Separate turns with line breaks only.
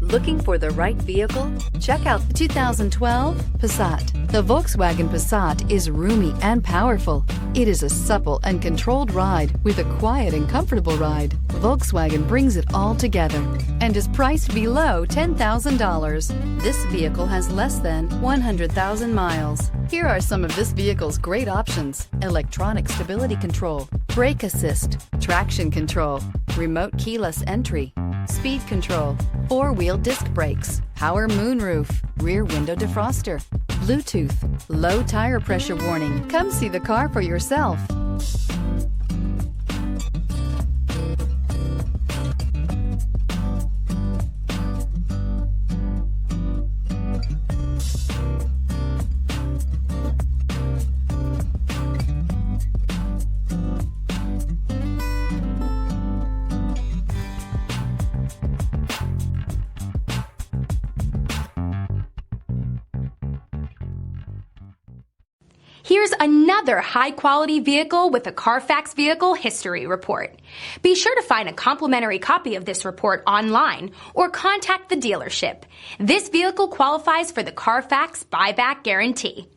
Looking for the right vehicle? Check out the 2012 Passat. The Volkswagen Passat is roomy and powerful. It is a supple and controlled ride with a quiet and comfortable ride. Volkswagen brings it all together and is priced below $10,000. This vehicle has less than 100,000 miles. Here are some of this vehicle's great options: electronic stability control, brake assist, traction control, remote keyless entry, speed control, four-wheel disc brakes, power moonroof, rear window defroster, Bluetooth, low tire pressure warning. Come see the car for yourself.
Here's another high-quality vehicle with a Carfax Vehicle History Report. Be sure to find a complimentary copy of this report online or contact the dealership. This vehicle qualifies for the Carfax Buyback Guarantee.